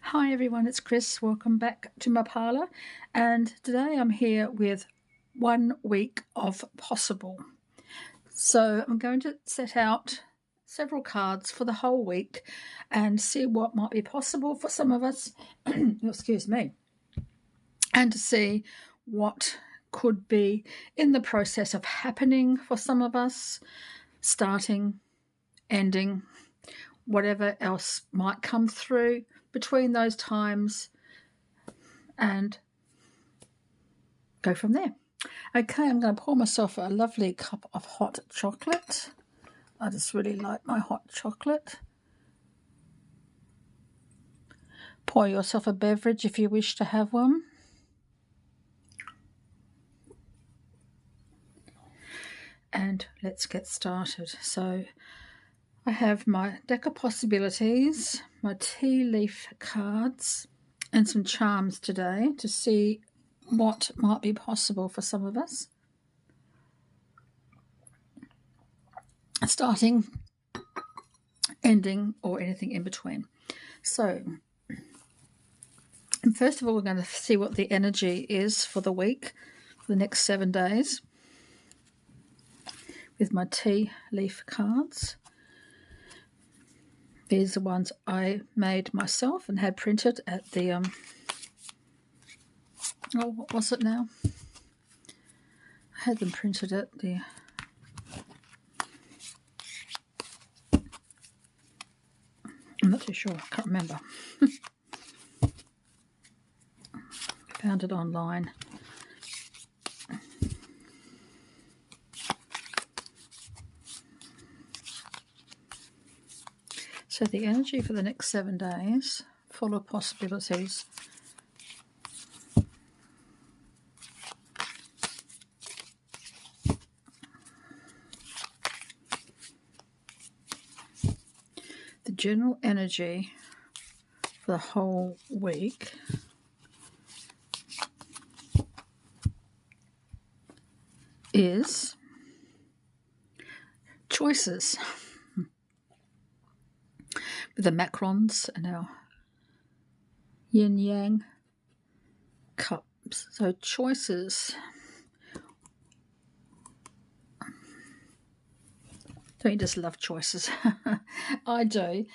Hi everyone, it's Chris. Welcome back to my parlour, and today I'm here with 1 week of possible. So I'm going to set out several cards for the whole week and see what might be possible for some of us, excuse me, and to see what could be in the process of happening for some of us, starting, ending, whatever else might come through between those times, and go from there. Okay, I'm going to pour myself a lovely cup of hot chocolate. I just really like my hot chocolate. Pour yourself a beverage if you wish to have one. And let's get started. So I have my deck of possibilities, my tea leaf cards, and some charms today to see what might be possible for some of us. Starting, ending, or anything in between. So, first of all, we're going to see what the energy is for the week, for the next 7 days, with my tea leaf cards. These are ones I made myself and had printed at the, what was it now? I had them printed at the, I'm not too sure, I can't remember. Found it online. So the energy for the next 7 days, full of possibilities. The general energy for the whole week is choices. With the Macrons and our yin yang cups. So choices. Don't you just love choices? I do.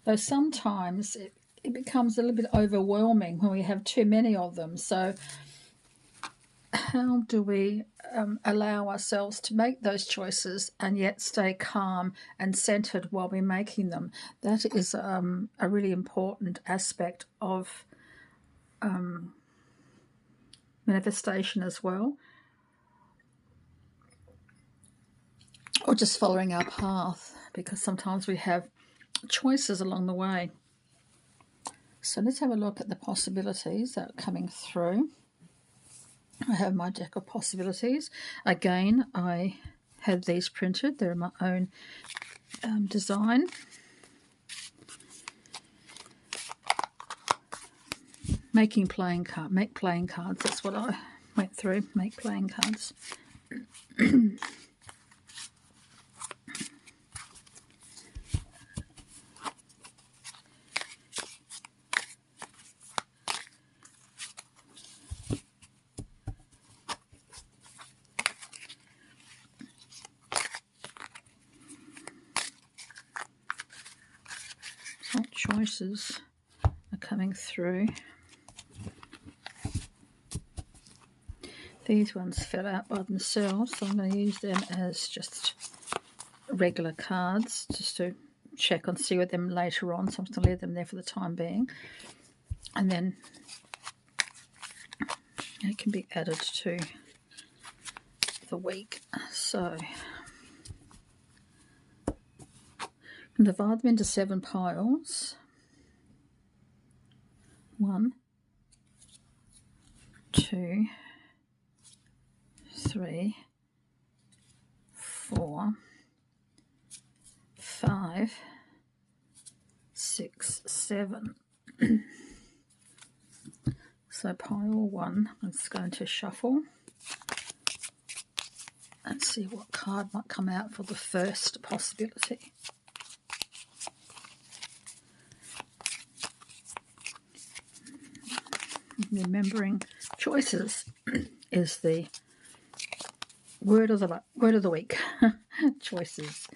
Though sometimes it becomes a little bit overwhelming when we have too many of them. So how do we allow ourselves to make those choices and yet stay calm and centered while we're making them? That is a really important aspect of manifestation as well. Or just following our path, because sometimes we have choices along the way. So let's have a look at the possibilities that are coming through. I have my deck of possibilities. Again, I had these printed. They're my own design. Make playing cards. That's what I went through. Make playing cards. So choices are coming through. These ones fell out by themselves, so I'm going to use them as just regular cards just to check and see with them later on. So I'm just going to leave them there for the time being. And then it can be added to the week. So I'm going to divide them into 7 piles. 1, 2, 3, 4, 5, 6, 7. So pile 1, I'm just going to shuffle and see what card might come out for the first possibility. remembering choices is the word of the week. Choices.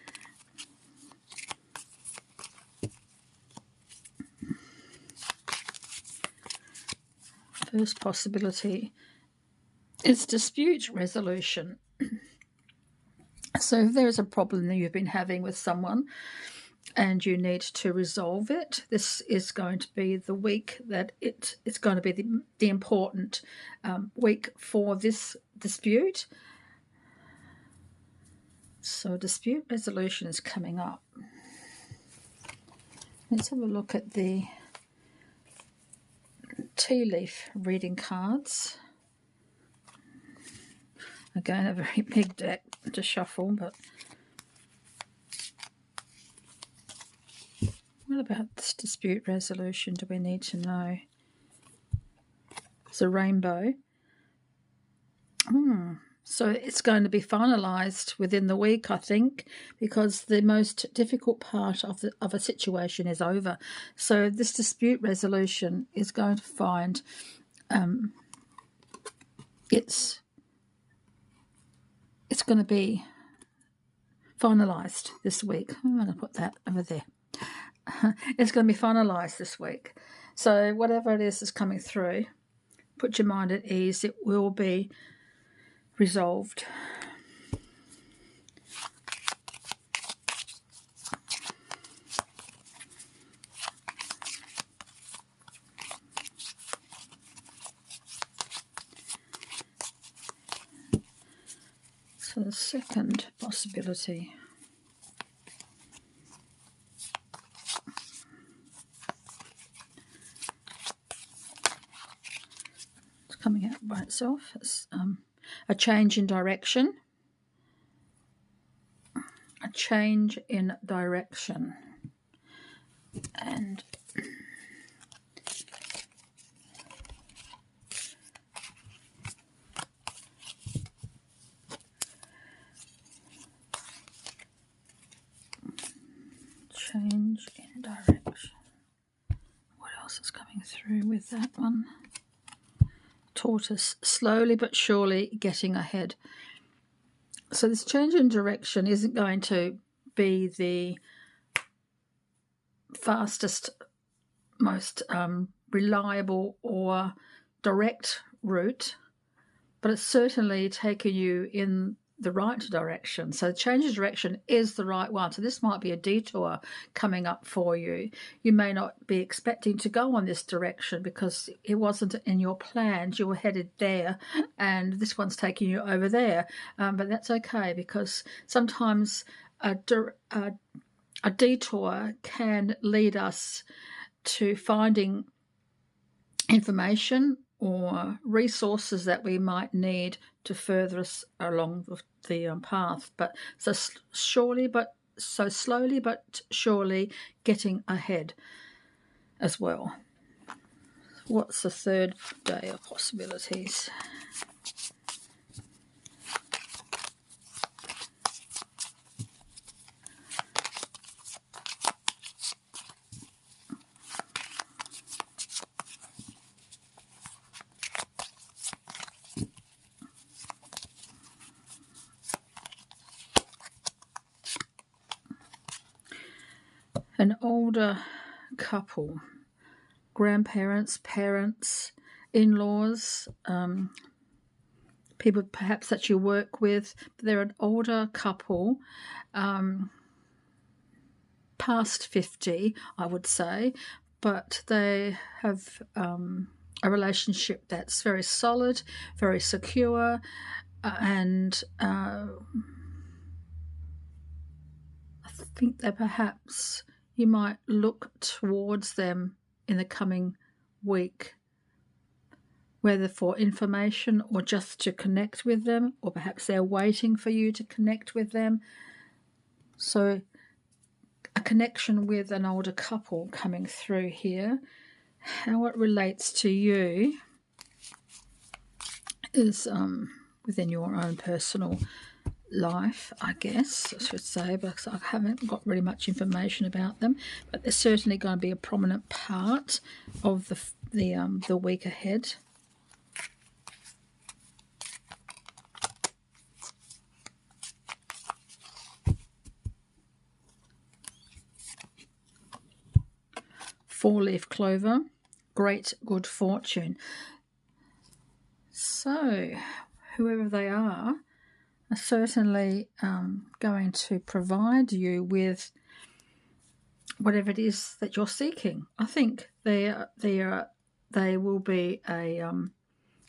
First possibility is dispute resolution. So if there is a problem that you've been having with someone and you need to resolve it, this is going to be the week that it's going to be the important week for this dispute. So dispute resolution is coming up. Let's have a look at the tea leaf reading cards. Again, a very big deck to shuffle, but what about this dispute resolution do we need to know? It's a rainbow. So it's going to be finalised within the week, I think, because the most difficult part of a situation is over. So this dispute resolution is going to find it's going to be finalised this week. I'm going to put that over there. It's going to be finalised this week. So whatever it is that's coming through, put your mind at ease. It will be resolved. So the second possibility. It's coming out by itself. It's a change in direction. A change in direction. And change in direction. What else is coming through with that one? Tortoise, slowly but surely getting ahead. So this change in direction isn't going to be the fastest, most reliable or direct route, but it's certainly taking you in the right direction. So change of direction is the right one. So this might be a detour coming up for you. You may not be expecting to go on this direction because it wasn't in your plans. You were headed there and this one's taking you over there. But that's okay, because sometimes a detour can lead us to finding information or resources that we might need to further us along the path. But so slowly but surely getting ahead as well. What's the third day of possibilities? An older couple, grandparents, parents, in-laws, people perhaps that you work with. They're an older couple, past 50, I would say, but they have a relationship that's very solid, very secure, and I think that perhaps you might look towards them in the coming week, whether for information or just to connect with them, or perhaps they're waiting for you to connect with them. So a connection with an older couple coming through here. How it relates to you is within your own personal life, I guess I should say, because I haven't got really much information about them. But they're certainly going to be a prominent part of the week ahead. Four-leaf clover, great good fortune. So, whoever they are certainly going to provide you with whatever it is that you're seeking. I think they will be a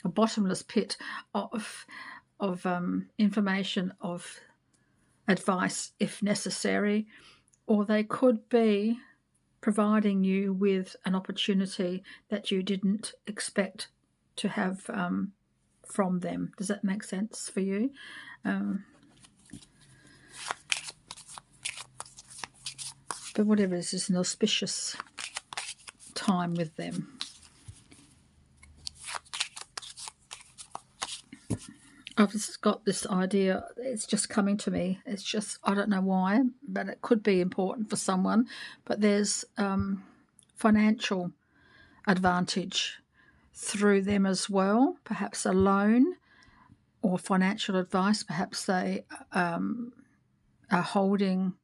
bottomless pit of information, of advice if necessary, or they could be providing you with an opportunity that you didn't expect to have from them. Does that make sense for you? But whatever it is, it's an auspicious time with them. I've just got this idea, it's just coming to me. It's just, I don't know why, but it could be important for someone. But there's financial advantage through them as well, perhaps a loan or financial advice. Perhaps they are holding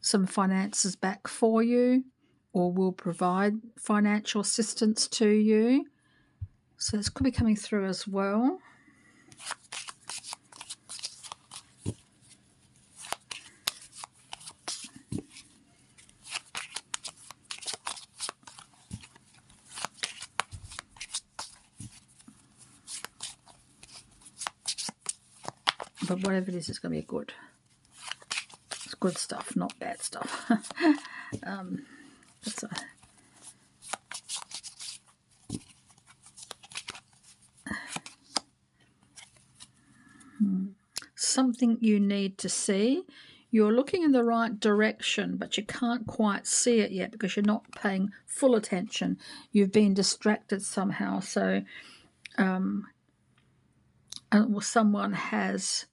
some finances back for you or will provide financial assistance to you. So this could be coming through as well. But whatever it is, it's going to be good. It's good stuff, not bad stuff. Something you need to see. You're looking in the right direction, but you can't quite see it yet because you're not paying full attention. You've been distracted somehow. So someone has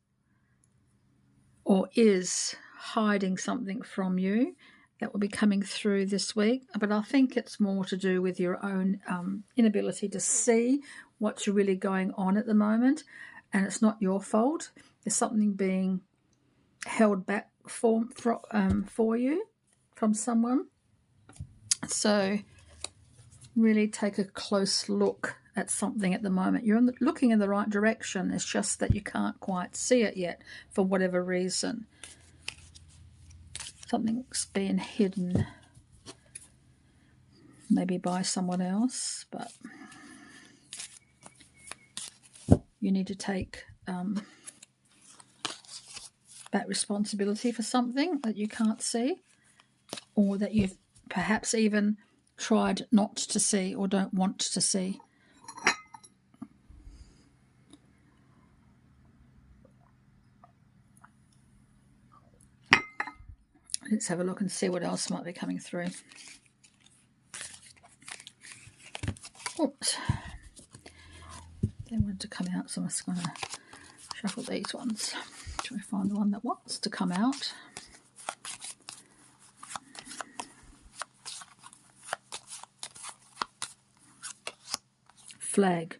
or is hiding something from you that will be coming through this week. But I think it's more to do with your own inability to see what's really going on at the moment. And it's not your fault. There's something being held back for you from someone. So really take a close look at something at the moment. You're looking in the right direction. It's just that you can't quite see it yet for whatever reason. Something's being hidden, maybe by someone else, but you need to take that responsibility for something that you can't see, or that you've perhaps even tried not to see or don't want to see. Let's have a look and see what else might be coming through. Oops. They wanted to come out, so I'm just going to shuffle these ones. Try to find the one that wants to come out. Flag.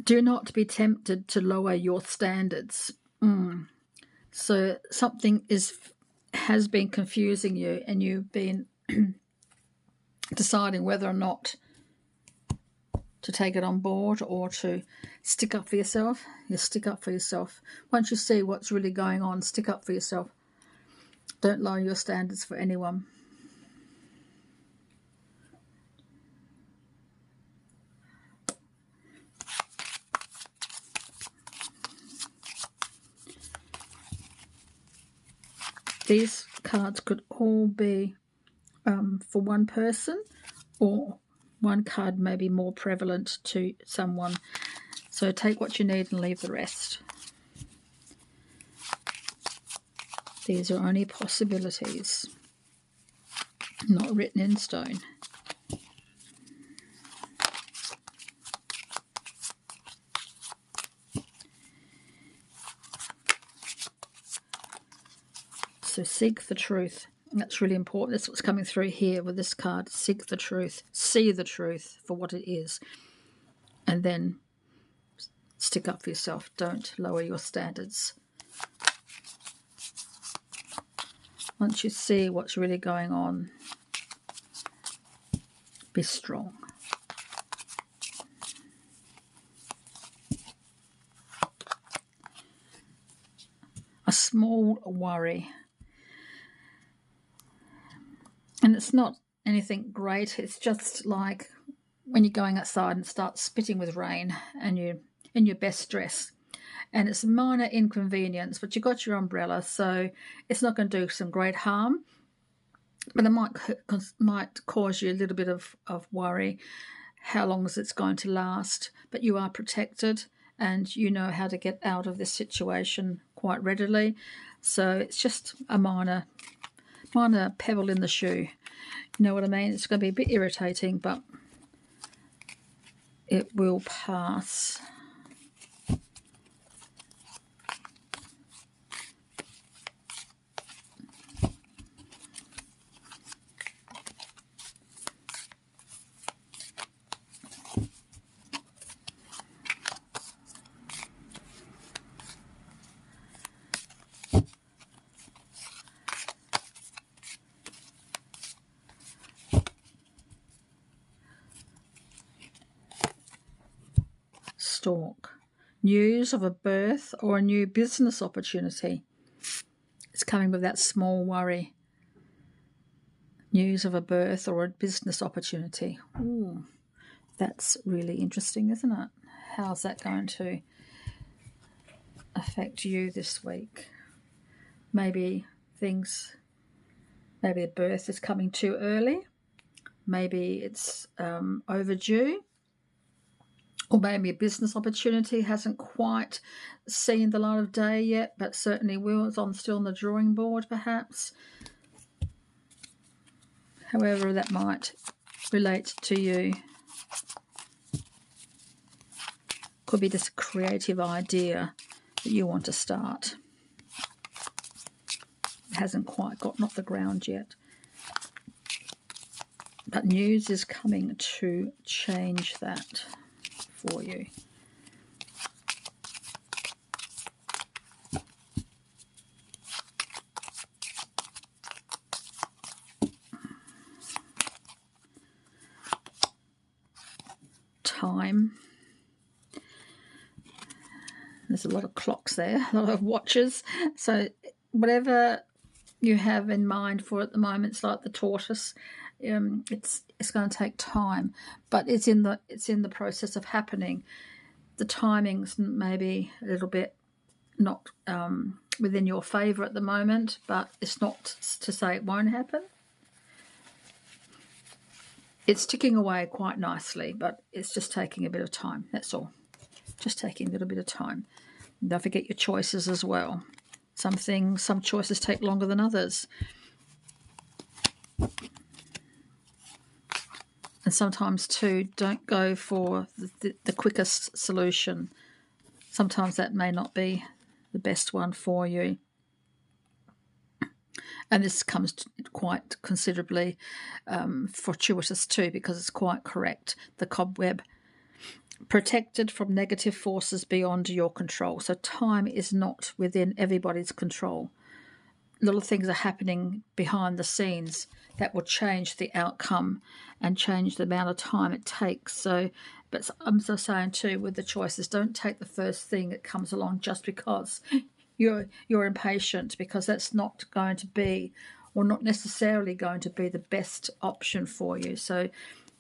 Do not be tempted to lower your standards. So something has been confusing you, and you've been deciding whether or not to take it on board or to stick up for yourself. You stick up for yourself. Once you see what's really going on, stick up for yourself. Don't lower your standards for anyone. These cards could all be for one person, or one card may be more prevalent to someone. So take what you need and leave the rest. These are only possibilities, not written in stone. So seek the truth. That's really important. That's what's coming through here with this card. Seek the truth. See the truth for what it is. And then stick up for yourself. Don't lower your standards. Once you see what's really going on, be strong. A small worry. And it's not anything great. It's just like when you're going outside and it starts spitting with rain and you're in your best dress. And it's a minor inconvenience, but you got your umbrella, so it's not going to do some great harm. But it might cause you a little bit of worry. How long is it going to last? But you are protected and you know how to get out of this situation quite readily. So it's just a minor pebble in the shoe. You know what I mean? It's going to be a bit irritating, but it will pass. Stork. News of a birth or a new business opportunity. It's coming with that small worry. News of a birth or a business opportunity. Ooh, that's really interesting, isn't it? How's that going to affect you this week? Maybe the birth is coming too early. Maybe it's overdue. Or maybe a business opportunity hasn't quite seen the light of day yet, but certainly will. It's still on the drawing board, perhaps. However that might relate to you. Could be just a creative idea that you want to start. It hasn't quite gotten off the ground yet. But news is coming to change that for you. Time. There's a lot of clocks there, a lot of watches. So whatever you have in mind for at the moment, it's like the tortoise. It's going to take time, but it's in the process of happening. The timing's maybe a little bit not within your favour at the moment, but it's not to say it won't happen. It's ticking away quite nicely, but it's just taking a bit of time. That's all. Just taking a little bit of time. Don't forget your choices as well. Some choices take longer than others. And sometimes, too, don't go for the quickest solution. Sometimes that may not be the best one for you. And this comes quite considerably fortuitous, too, because it's quite correct. The cobweb. Protected from negative forces beyond your control. So time is not within everybody's control. Little things are happening behind the scenes that will change the outcome and change the amount of time it takes. So, but I'm just saying too, with the choices, don't take the first thing that comes along just because you're impatient, because that's not going to be, or not necessarily going to be, the best option for you. So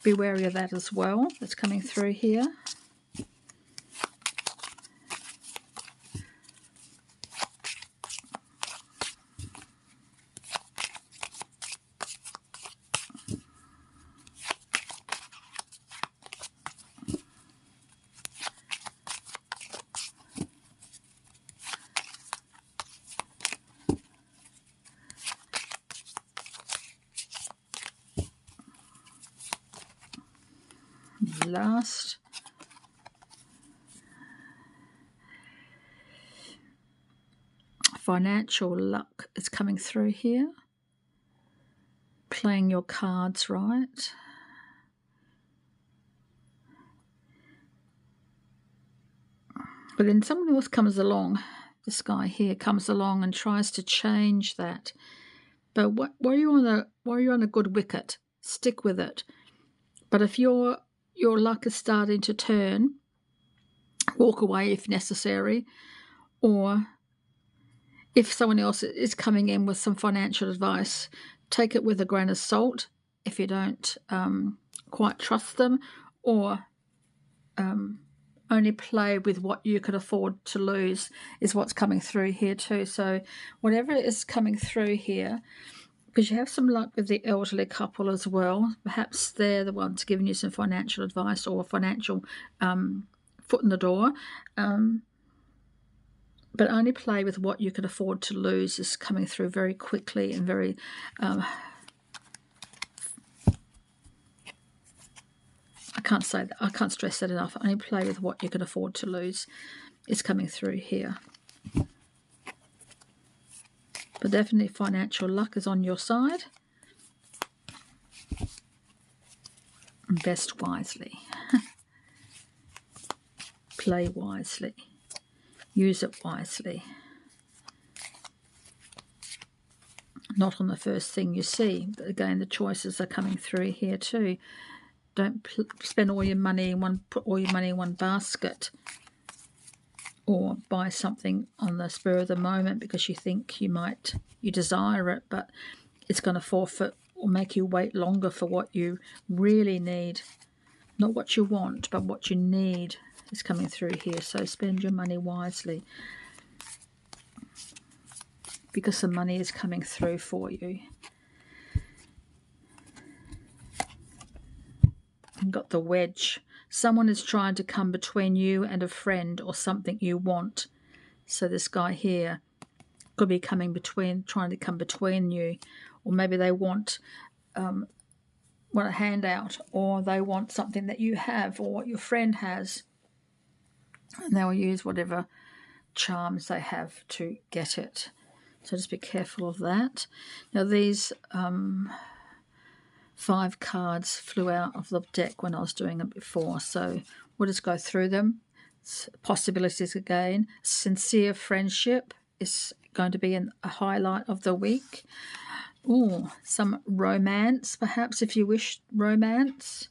be wary of that as well. That's coming through here. Last, financial luck is coming through here. Playing your cards right. But then someone else comes along, this guy here comes along and tries to change that. But while you're on a good wicket, stick with it. But if your luck is starting to turn, walk away if necessary, or if someone else is coming in with some financial advice, take it with a grain of salt if you don't quite trust them, or only play with what you could afford to lose is what's coming through here too. So whatever is coming through here, because you have some luck with the elderly couple as well. Perhaps they're the ones giving you some financial advice or financial foot in the door. But only play with what you can afford to lose is coming through very quickly and very... I can't say that. I can't stress that enough. Only play with what you can afford to lose is coming through here. But definitely financial luck is on your side. Invest wisely. Play wisely. Use it wisely. Not on the first thing you see. But again, the choices are coming through here too. Don't spend all your money put all your money in one basket, or buy something on the spur of the moment because you think you desire it, but it's going to forfeit or make you wait longer for what you really need. Not what you want, but what you need is coming through here. So spend your money wisely, because the money is coming through for you. You've got the wedge. Someone is trying to come between you and a friend or something you want. So this guy here could be trying to come between you, or maybe they want a handout, or they want something that you have or what your friend has, and they will use whatever charms they have to get it. So just be careful of that. Now these 5 cards flew out of the deck when I was doing it before, so we'll just go through them. Possibilities again. Sincere friendship is going to be a highlight of the week. Oh, some romance, perhaps, if you wish romance.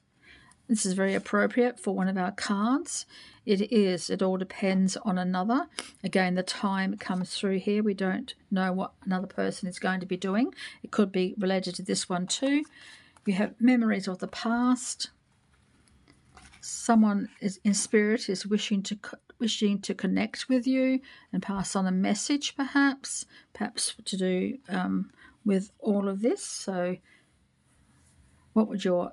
This is very appropriate for one of our cards. It is. It all depends on another. Again, the time comes through here. We don't know what another person is going to be doing. It could be related to this one too. You have memories of the past. Someone in spirit is wishing to connect with you and pass on a message, perhaps to do with all of this. So, what would your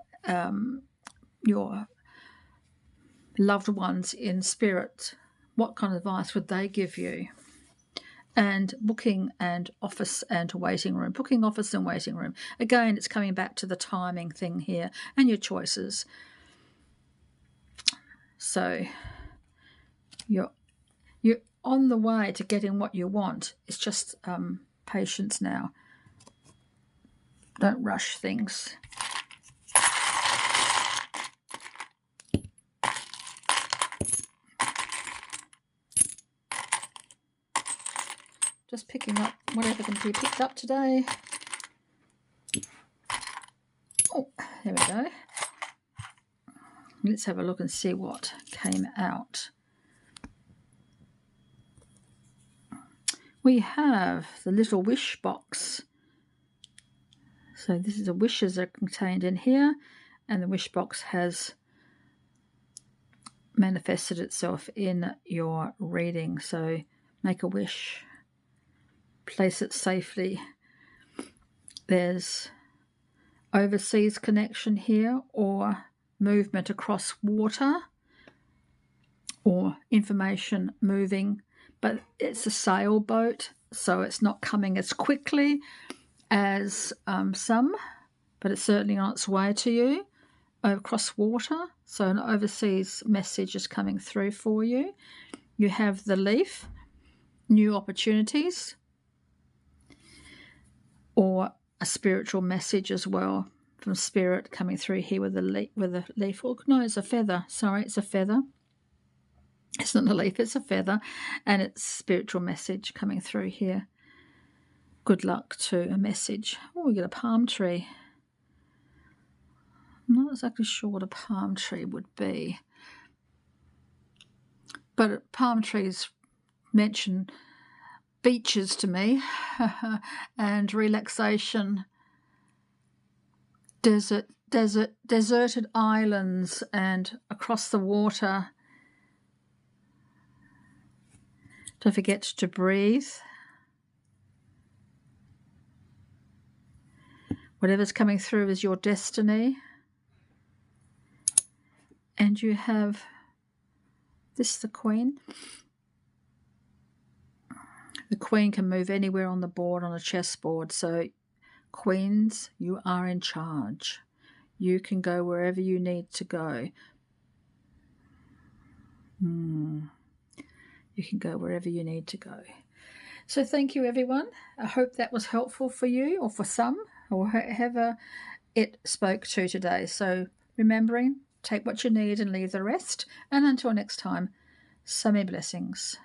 loved ones in spirit? What kind of advice would they give you? And booking and office and waiting room. Booking, office and waiting room. Again, it's coming back to the timing thing here and your choices. So you're on the way to getting what you want. It's just patience now. Don't rush things. Just picking up whatever can be picked up today. Oh, there we go. Let's have a look and see what came out. We have the little wish box. So this is the wishes are contained in here, and the wish box has manifested itself in your reading. So make a wish. Place it safely. There's overseas connection here, or movement across water, or information moving, but it's a sailboat, so it's not coming as quickly as some, but it's certainly on its way to you across water. So an overseas message is coming through for you. You have the leaf, new opportunities. or a spiritual message as well from Spirit coming through here with a leaf. Oh, no, it's a feather. Sorry, it's a feather. It's not a leaf, it's a feather, and it's spiritual message coming through here. Good luck to a message. Oh, we get a palm tree. I'm not exactly sure what a palm tree would be, but palm trees mention beaches to me and relaxation, deserted islands, and across the water. Don't forget to breathe. Whatever's coming through is your destiny. And you have this, the Queen. The Queen can move anywhere on the board, on a chessboard. So, Queens, you are in charge. You can go wherever you need to go. You can go wherever you need to go. So thank you, everyone. I hope that was helpful for you, or for some, or whoever it spoke to today. So remembering, take what you need and leave the rest. And until next time, so many blessings.